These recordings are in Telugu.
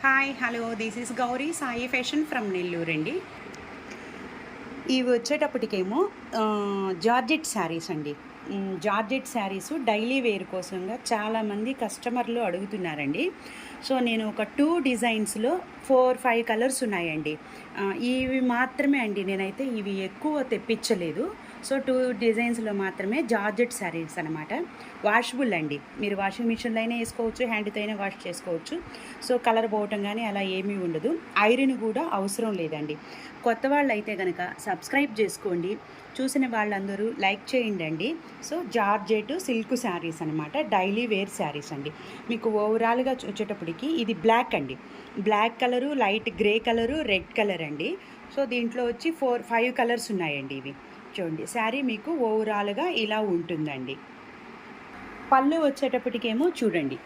Hi hello this is Gauri Sai fashion from Nellore అండి. ఇవి వచ్చేటప్పటికేమో జార్జెట్ శారీస్ అండి. జార్జెట్ శారీసు డైలీ వేర్ కోసంగా చాలామంది కస్టమర్లు అడుగుతున్నారండి. సో నేను ఒక 2 డిజైన్స్లో 4-5 కలర్స్ ఉన్నాయండి. ఇవి మాత్రమే అండి, నేనైతే ఇవి ఎక్కువ తెప్పించలేదు. సో 2 డిజైన్స్లో మాత్రమే జార్జెట్ శారీస్ అనమాట. వాషబుల్ అండి, మీరు వాషింగ్ మిషన్లో అయినా వేసుకోవచ్చు, హ్యాండ్తో అయినా వాష్ చేసుకోవచ్చు. సో కలర్ పోవటం కానీ అలా ఏమీ ఉండదు. ఐరన్ కూడా అవసరం లేదండి. కొత్త వాళ్ళు అయితే కనుక సబ్స్క్రైబ్ చేసుకోండి, చూసిన వాళ్ళందరూ లైక్ చేయండి. సో జార్జెట్ సిల్క్ శారీస్ అనమాట, డైలీ వేర్ శారీస్ అండి. మీకు ఓవరాల్గా వచ్చేటప్పటికి ఇది బ్లాక్ అండి, black colour, light grey colour, red colour అండి. సో దీంట్లో వచ్చి 4-5 కలర్స్ ఉన్నాయండి. ఇవి చూడండి, శారీ మీకు ఓవరాల్గా ఇలా ఉంటుందండి. పళ్ళు వచ్చేటప్పటికేమో చూడండి,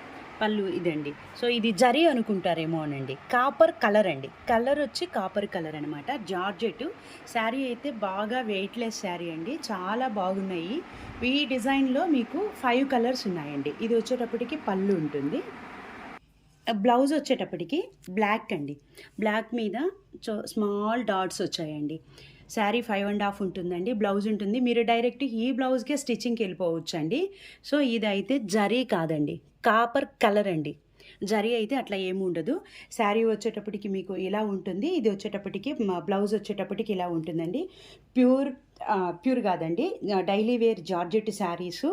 పళ్ళు ఇదండి. సో ఇది జరీ అనుకుంటారేమో అనండి, కాపర్ కలర్ అండి. కలర్ వచ్చి కాపర్ కలర్ అనమాట. జార్జెట్ శారీ అయితే బాగా వెయిట్లెస్ శారీ అండి, చాలా బాగున్నాయి. ఈ డిజైన్లో మీకు 5 కలర్స్ ఉన్నాయండి. ఇది వచ్చేటప్పటికి పళ్ళు ఉంటుంది. బ్లౌజ్ వచ్చేటప్పటికి బ్లాక్ అండి, బ్లాక్ మీద స్మాల్ డాట్స్ వచ్చాయండి. శారీ 5.5 ఉంటుందండి, బ్లౌజ్ ఉంటుంది. మీరు డైరెక్ట్ ఈ బ్లౌజ్కే స్టిచ్చింగ్కి వెళ్ళిపోవచ్చు అండి. సో ఇదైతే జరీ కాదండి, కాపర్ కలర్ అండి. జరీ అయితే అట్లా ఏమి ఉండదు. శారీ వచ్చేటప్పటికి మీకు ఇలా ఉంటుంది. ఇది వచ్చేటప్పటికి బ్లౌజ్ వచ్చేటప్పటికి ఇలా ఉంటుందండి. ప్యూర్ కాదండి, daily wear georgette saris.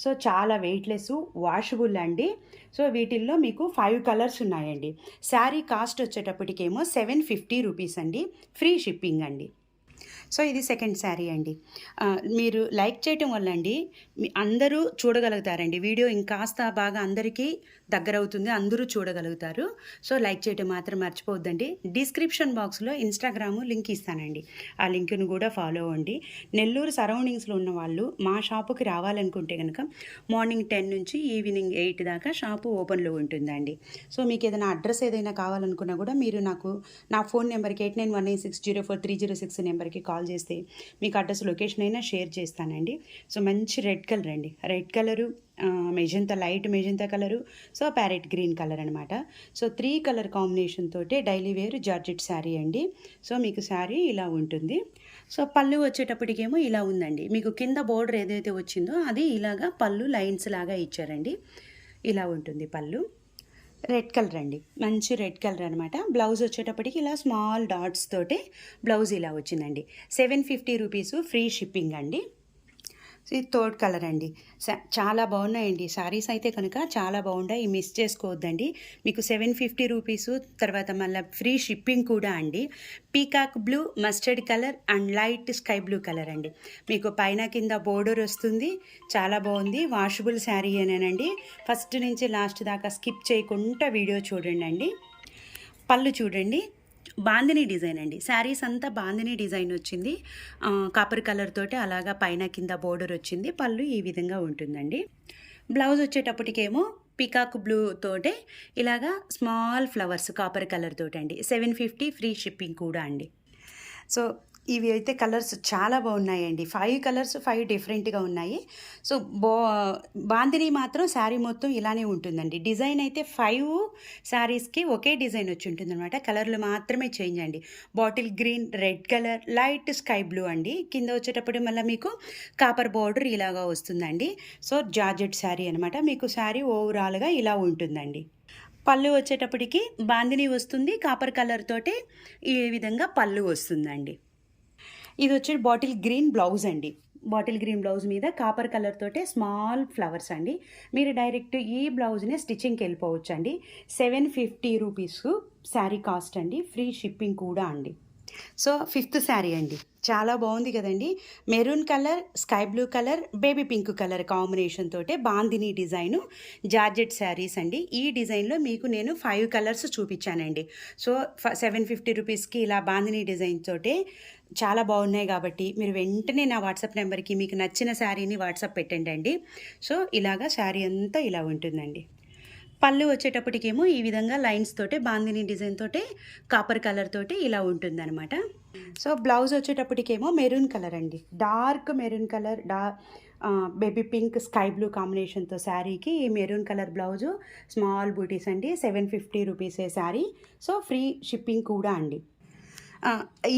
So చాలా వెయిట్లెస్, వాషబుల్ అండి. సో వీటిల్లో మీకు 5 కలర్స్ ఉన్నాయండి. శారీ కాస్ట్ వచ్చేటప్పటికేమో 750 రూపీస్ అండి, ఫ్రీ షిప్పింగ్ అండి. సో ఇది సెకండ్ శారీ అండి. మీరు లైక్ చేయటం వల్ల అండి అందరూ చూడగలుగుతారండి. వీడియో ఇంకాస్త బాగా అందరికీ దగ్గర అవుతుంది, అందరూ చూడగలుగుతారు. సో లైక్ చేయటం మాత్రం మర్చిపోవద్దండి. డిస్క్రిప్షన్ బాక్స్లో ఇన్స్టాగ్రాము లింక్ ఇస్తానండి, ఆ లింక్ను కూడా ఫాలో అవ్వండి. నెల్లూరు సరౌండింగ్స్లో ఉన్న వాళ్ళు మా షాపుకి రావాలనుకుంటే కనుక మార్నింగ్ 10 నుంచి ఈవినింగ్ 8 దాకా షాపు ఓపెన్లో ఉంటుందండి. సో మీకు ఏదైనా అడ్రస్ ఏదైనా కావాలనుకున్నా కూడా మీరు నా ఫోన్ నెంబర్కి 8918604306 నెంబర్కి కాల్ చేస్తే మీకు అడ్రస్ లొకేషన్ అయినా షేర్ చేస్తానండి. సో మంచి రెడ్ కలర్ అండి, red colour, magenta, light magenta colour, so parrot green colour అనమాట. సో 3 కలర్ కాంబినేషన్ తోటే డైలీ వేర్ జార్జెట్ శారీ అండి. సో మీకు శారీ ఇలా ఉంటుంది. సో పళ్ళు వచ్చేటప్పటికేమో ఇలా ఉందండి. మీకు కింద బోర్డర్ ఏదైతే వచ్చిందో అది ఇలాగా పళ్ళు లైన్స్ లాగా ఇచ్చారండి. ఇలా ఉంటుంది పళ్ళు. రెడ్ కలర్ అండి, మంచి రెడ్ కలర్ అనమాట. బ్లౌజ్ వచ్చేటప్పటికి ఇలా స్మాల్ డాట్స్ తోటే బ్లౌజ్ ఇలా వచ్చిందండి. 750 రూపీస్, ఫ్రీ షిప్పింగ్ అండి. ఇది థర్డ్ కలర్ అండి. చాలా బాగున్నాయండి శారీస్ అయితే కనుక, చాలా బాగున్నాయి, మిస్ చేసుకోవద్దండి. మీకు 750 రూపీసు, తర్వాత మళ్ళీ ఫ్రీ షిప్పింగ్ కూడా అండి. Peacock blue, mustard colour and light sky blue colour అండి. మీకు పైన కింద బోర్డర్ వస్తుంది, చాలా బాగుంది. వాషబుల్ శారీ అనండి. ఫస్ట్ నుంచి లాస్ట్ దాకా స్కిప్ చేయకుండా వీడియో చూడండి అండి. పళ్ళు చూడండి, బాందిని డిజైన్ అండి. శారీస్ అంతా బాందిని డిజైన్ వచ్చింది, కాపర్ కలర్ తోటి అలాగా పైన కింద బోర్డర్ వచ్చింది. పళ్ళు ఈ విధంగా ఉంటుందండి. బ్లౌజ్ వచ్చేటప్పటికేమో పికాక్ బ్లూ తోటే ఇలాగా స్మాల్ ఫ్లవర్స్ కాపర్ కలర్ తోటి అండి. 750, ఫ్రీ షిప్పింగ్ కూడా అండి. సో ఇవి అయితే కలర్స్ చాలా బాగున్నాయండి. 5 కలర్స్, 5 డిఫరెంట్గా ఉన్నాయి. సో బాందిని మాత్రం శారీ మొత్తం ఇలానే ఉంటుందండి. డిజైన్ అయితే 5 శారీస్కి ఒకే డిజైన్ వచ్చి ఉంటుంది అనమాట. కలర్లు మాత్రమే చేంజ్ అండి. Bottle green, red colour, light sky blue అండి. కింద వచ్చేటప్పుడు మళ్ళీ మీకు కాపర్ బార్డర్ ఇలాగా వస్తుందండి. సో జార్జెట్ శారీ అనమాట. మీకు శారీ ఓవరాల్గా ఇలా ఉంటుందండి. పళ్ళు వచ్చేటప్పటికి బాందిని వస్తుంది, కాపర్ కలర్ తోటి ఈ విధంగా పళ్ళు వస్తుందండి. ఇది వచ్చి బాటిల్ గ్రీన్ బ్లౌజ్ అండి. బాటిల్ గ్రీన్ బ్లౌజ్ మీద కాపర్ కలర్ తోటే స్మాల్ ఫ్లవర్స్ అండి. మీరు డైరెక్ట్ ఈ బ్లౌజ్ని స్టిచ్చింగ్కి వెళ్ళిపోవచ్చు అండి. 750 రూపీస్ శారీ కాస్ట్ అండి, ఫ్రీ షిప్పింగ్ కూడా అండి. సో ఫిఫ్త్ శారీ అండి, చాలా బాగుంది కదండి. Maroon colour, sky blue colour, baby pink colour combination తోటే బాందిని డిజైను జార్జెట్ శారీస్ అండి. ఈ డిజైన్లో మీకు నేను 5 కలర్స్ చూపించానండి. సో 750 రూపీస్కి ఇలా బాందిని డిజైన్ తోటే చాలా బాగున్నాయి కాబట్టి మీరు వెంటనే నా వాట్సాప్ నెంబర్కి మీకు నచ్చిన శారీని వాట్సాప్ పెట్టండి అండి. సో ఇలాగా శారీ అంతా ఇలా ఉంటుందండి. పళ్ళు వచ్చేటప్పటికేమో ఈ విధంగా లైన్స్ తోటే బాందిని డిజైన్ తోటే కాపర్ కలర్ తోటి ఇలా ఉంటుందన్నమాట. సో బ్లౌజ్ వచ్చేటప్పటికేమో మెరూన్ కలర్ అండి, dark maroon colour, baby pink sky blue కాంబినేషన్తో శారీకి మెరూన్ కలర్ బ్లౌజు, స్మాల్ బూటీస్ అండి. 750 రూపీసే శారీ. సో ఫ్రీ షిప్పింగ్ కూడా అండి.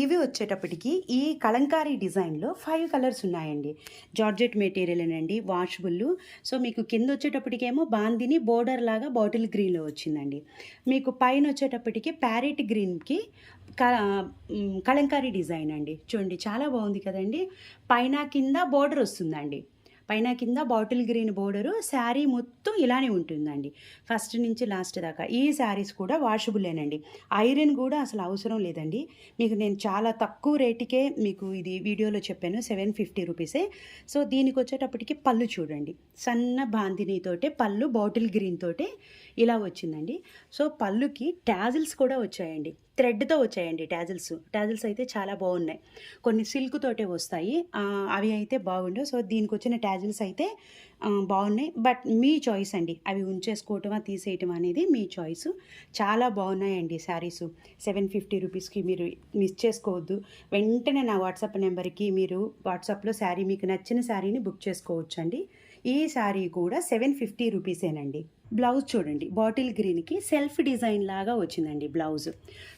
ఇవి వచ్చేటప్పటికి ఈ కలంకారీ డిజైన్లో 5 కలర్స్ ఉన్నాయండి. Georgette మెటీరియలేనండి, washable. సో మీకు కింద వచ్చేటప్పటికేమో బాందిని బోర్డర్ లాగా బాటిల్ గ్రీన్లో వచ్చిందండి. మీకు పైన వచ్చేటప్పటికి ప్యారెట్ గ్రీన్కి కలంకారీ డిజైన్ అండి. చూడండి చాలా బాగుంది కదండి. పైన కింద బోర్డర్ వస్తుందండి. పైన కింద బాటిల్ గ్రీన్ బోర్డరు, శారీ మొత్తం ఇలానే ఉంటుందండి ఫస్ట్ నుంచి లాస్ట్ దాకా. ఈ శారీస్ కూడా వాషబుల్లేనండి. ఐరన్ కూడా అసలు అవసరం లేదండి. మీకు నేను చాలా తక్కువ రేటుకే మీకు ఇది వీడియోలో చెప్పాను, 750 రూపీసే. సో దీనికి వచ్చేటప్పటికి పళ్ళు చూడండి, సన్న బాందినీతోటే పళ్ళు బాటిల్ గ్రీన్ తోటే ఇలా వచ్చిందండి. సో పళ్ళుకి ట్యాజిల్స్ కూడా వచ్చాయండి, థ్రెడ్తో వచ్చాయండి ట్యాజిల్స్ అయితే చాలా బాగున్నాయి. కొన్ని సిల్క్ తోటే వస్తాయి, అవి అయితే బాగుండవు. సో దీనికి వచ్చిన ట్యాజిల్స్ అయితే బాగున్నాయి. బట్ మీ చాయిస్ అండి, అవి ఉంచేసుకోవటమా తీసేయటం అనేది మీ చాయిస్. చాలా బాగున్నాయండి శారీసు. 750 రూపీస్కి మీరు మిస్ చేసుకోవద్దు. వెంటనే నా వాట్సాప్ నెంబర్కి మీరు వాట్సాప్లో శారీ మీకు నచ్చిన శారీని బుక్ చేసుకోవచ్చండి. ఈ శారీ కూడా 750 రూపీసేనండి. బ్లౌజ్ చూడండి, బాటిల్ గ్రీన్కి సెల్ఫ్ డిజైన్ లాగా వచ్చిందండి బ్లౌజ్.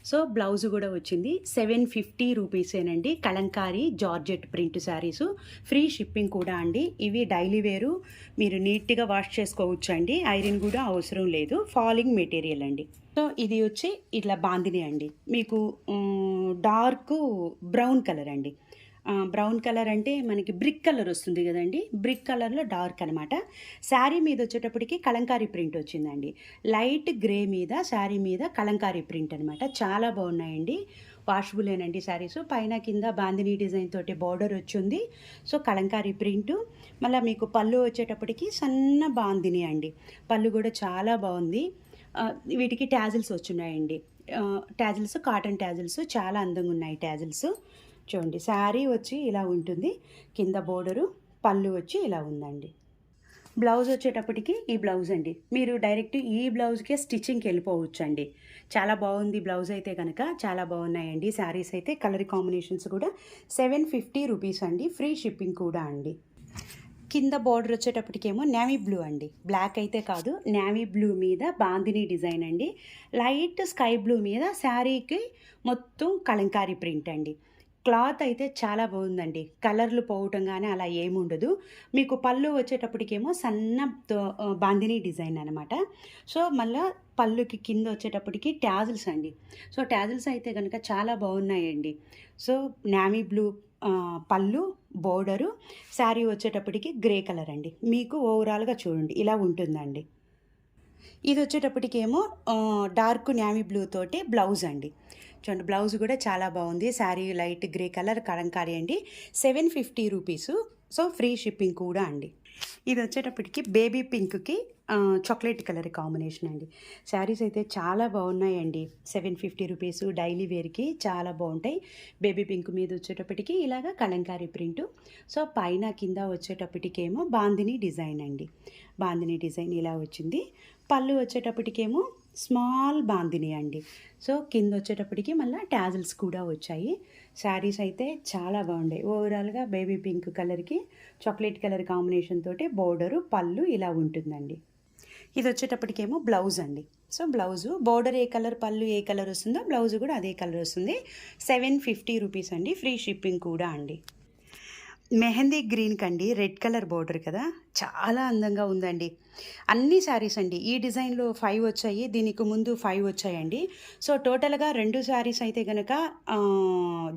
సో బ్లౌజ్ కూడా వచ్చింది 750 రూపీసేనండి. Kalamkari georgette print saris, free shipping కూడా అండి. ఇవి డైలీ వేరు, మీరు నీట్గా వాష్ చేసుకోవచ్చు అండి. ఐరన్ కూడా అవసరం లేదు, ఫాలింగ్ మెటీరియల్ అండి. సో ఇది వచ్చి ఇట్లా బాందిని అండి. మీకు డార్క్ బ్రౌన్ కలర్ అండి. బ్రౌన్ కలర్ అంటే మనకి బ్రిక్ కలర్ వస్తుంది కదండి, బ్రిక్ కలర్లో డార్క్ అనమాట. శారీ మీద వచ్చేటప్పటికి కలంకారీ ప్రింట్ వచ్చిందండి. లైట్ గ్రే మీద శారీ మీద కలంకారీ ప్రింట్ అనమాట. చాలా బాగున్నాయండి, వాషబులేనండి శారీస్. పైన కింద బాందిని డిజైన్ తోటి బార్డర్ వచ్చింది. So Kalamkari print. మళ్ళీ మీకు పళ్ళు వచ్చేటప్పటికి సన్న బాందిని అండి. పళ్ళు కూడా చాలా బాగుంది. వీటికి ట్యాజిల్స్ వచ్చున్నాయండి. ట్యాజిల్స్ కాటన్ ట్యాజిల్స్ చాలా అందంగా ఉన్నాయి ట్యాజిల్స్. చూడండి శారీ వచ్చి ఇలా ఉంటుంది, కింద బోర్డరు, పళ్ళు వచ్చి ఇలా ఉందండి. బ్లౌజ్ వచ్చేటప్పటికి ఈ బ్లౌజ్ అండి. మీరు డైరెక్ట్ ఈ బ్లౌజ్కే స్టిచ్చింగ్కి వెళ్ళిపోవచ్చు అండి. చాలా బాగుంది బ్లౌజ్ అయితే కనుక, చాలా బాగున్నాయండి శారీస్ అయితే. కలర్ కాంబినేషన్స్ కూడా 750 రూపీస్ అండి, ఫ్రీ షిప్పింగ్ కూడా అండి. కింద బార్డర్ వచ్చేటప్పటికేమో నేవీ బ్లూ అండి, బ్లాక్ అయితే కాదు, నేవీ బ్లూ మీద బాందిని డిజైన్ అండి. లైట్ స్కై బ్లూ మీద శారీకి మొత్తం కలంకారీ ప్రింట్ అండి. క్లాత్ అయితే చాలా బాగుందండి, కలర్లు పోవటం కానీ అలా ఏముండదు. మీకు పళ్ళు వచ్చేటప్పటికేమో సన్న బాందిని డిజైన్ అనమాట. సో మళ్ళీ పళ్ళుకి కింద వచ్చేటప్పటికి ట్యాజిల్స్ అండి. సో ట్యాజిల్స్ అయితే కనుక చాలా బాగున్నాయండి. సో నేవీ బ్లూ పళ్ళు, బోర్డరు, శారీ వచ్చేటప్పటికి గ్రే కలర్ అండి. మీకు ఓవరాల్గా చూడండి ఇలా ఉంటుందండి. ఇది వచ్చేటప్పటికేమో డార్క్ నేవీ బ్లూ తోటి బ్లౌజ్ అండి. చూడండి బ్లౌజ్ కూడా చాలా బాగుంది. Sari light grey colour Kalamkari అండి. 750 రూపీసు. సో ఫ్రీ షిప్పింగ్ కూడా అండి. ఇది వచ్చేటప్పటికి బేబీ పింక్కి చాక్లెట్ కలర్ కాంబినేషన్ అండి. శారీస్ అయితే చాలా బాగున్నాయండి. 750 రూపీసు, డైలీ వేర్కి చాలా బాగుంటాయి. బేబీ పింక్ మీద వచ్చేటప్పటికి ఇలాగ కలంకారీ ప్రింటు. సో పైన కింద వచ్చేటప్పటికేమో బాందిని డిజైన్ అండి. బాందిని డిజైన్ ఇలా వచ్చింది. పళ్ళు వచ్చేటప్పటికేమో స్మాల్ బాందిని అండి. సో కింద వచ్చేటప్పటికి మళ్ళీ ట్యాజిల్స్ కూడా వచ్చాయి. శారీస్ అయితే చాలా బాగున్నాయి. ఓవరాల్గా బేబీ పింక్ కలర్కి చాక్లెట్ కలర్ కాంబినేషన్ తోటి బోర్డరు, పళ్ళు ఇలా ఉంటుందండి. ఇది వచ్చేటప్పటికేమో బ్లౌజ్ అండి. సో బ్లౌజు బోర్డర్ ఏ కలర్, పళ్ళు ఏ కలర్ వస్తుందో బ్లౌజ్ కూడా అదే కలర్ వస్తుంది. 750 రూపీస్ అండి, ఫ్రీ షిప్పింగ్ కూడా అండి. మెహందీ గ్రీన్ కండి, రెడ్ కలర్ బోర్డర్ కదా, చాలా అందంగా ఉందండి. అన్ని శారీస్ అండి ఈ డిజైన్లో 5 వచ్చాయి, దీనికి ముందు 5 వచ్చాయండి. సో టోటల్గా 2 శారీస్ అయితే కనుక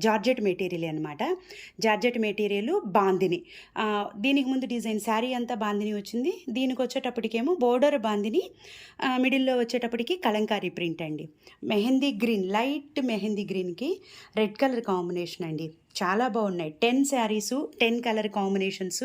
జార్జెట్ మెటీరియల్ అనమాట. Georgette material bandhani. దీనికి ముందు డిజైన్ శారీ అంతా బాందిని వచ్చింది. దీనికి వచ్చేటప్పటికేమో బోర్డర్ బాందిని, మిడిల్లో వచ్చేటప్పటికి కలంకారీ ప్రింట్ అండి. మెహందీ గ్రీన్, లైట్ మెహందీ గ్రీన్కి రెడ్ కలర్ కాంబినేషన్ అండి. చాలా బాగున్నాయి. 10 శారీసు, 10 కలర్ కాంబినేషన్స్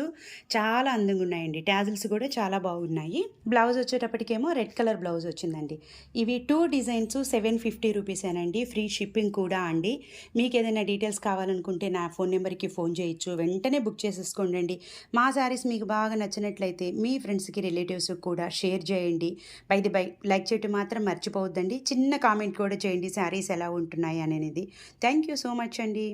చాలా అందంగా ఉన్నాయండి. ట్యాజిల్స్ కూడా చాలా బాగున్నాయి. బ్లౌజ్ వచ్చేటప్పటికేమో రెడ్ కలర్ బ్లౌజ్ వచ్చిందండి. ఇవి 2 డిజైన్స్ 750 రూపీసేనండి, ఫ్రీ షిప్పింగ్ కూడా అండి. మీకు ఏదైనా డీటెయిల్స్ కావాలనుకుంటే నా ఫోన్ నెంబర్కి ఫోన్ చేయొచ్చు, వెంటనే బుక్ చేసేసుకోండి. మా శారీస్ మీకు బాగా నచ్చినట్లయితే మీ ఫ్రెండ్స్కి, రిలేటివ్స్కి కూడా షేర్ చేయండి. బై లైక్ చేయటం మాత్రం మర్చిపోవద్దండి. చిన్న కామెంట్ కూడా చేయండి శారీస్ ఎలా ఉంటున్నాయి అనేది. థ్యాంక్ యూ సో మచ్ అండి.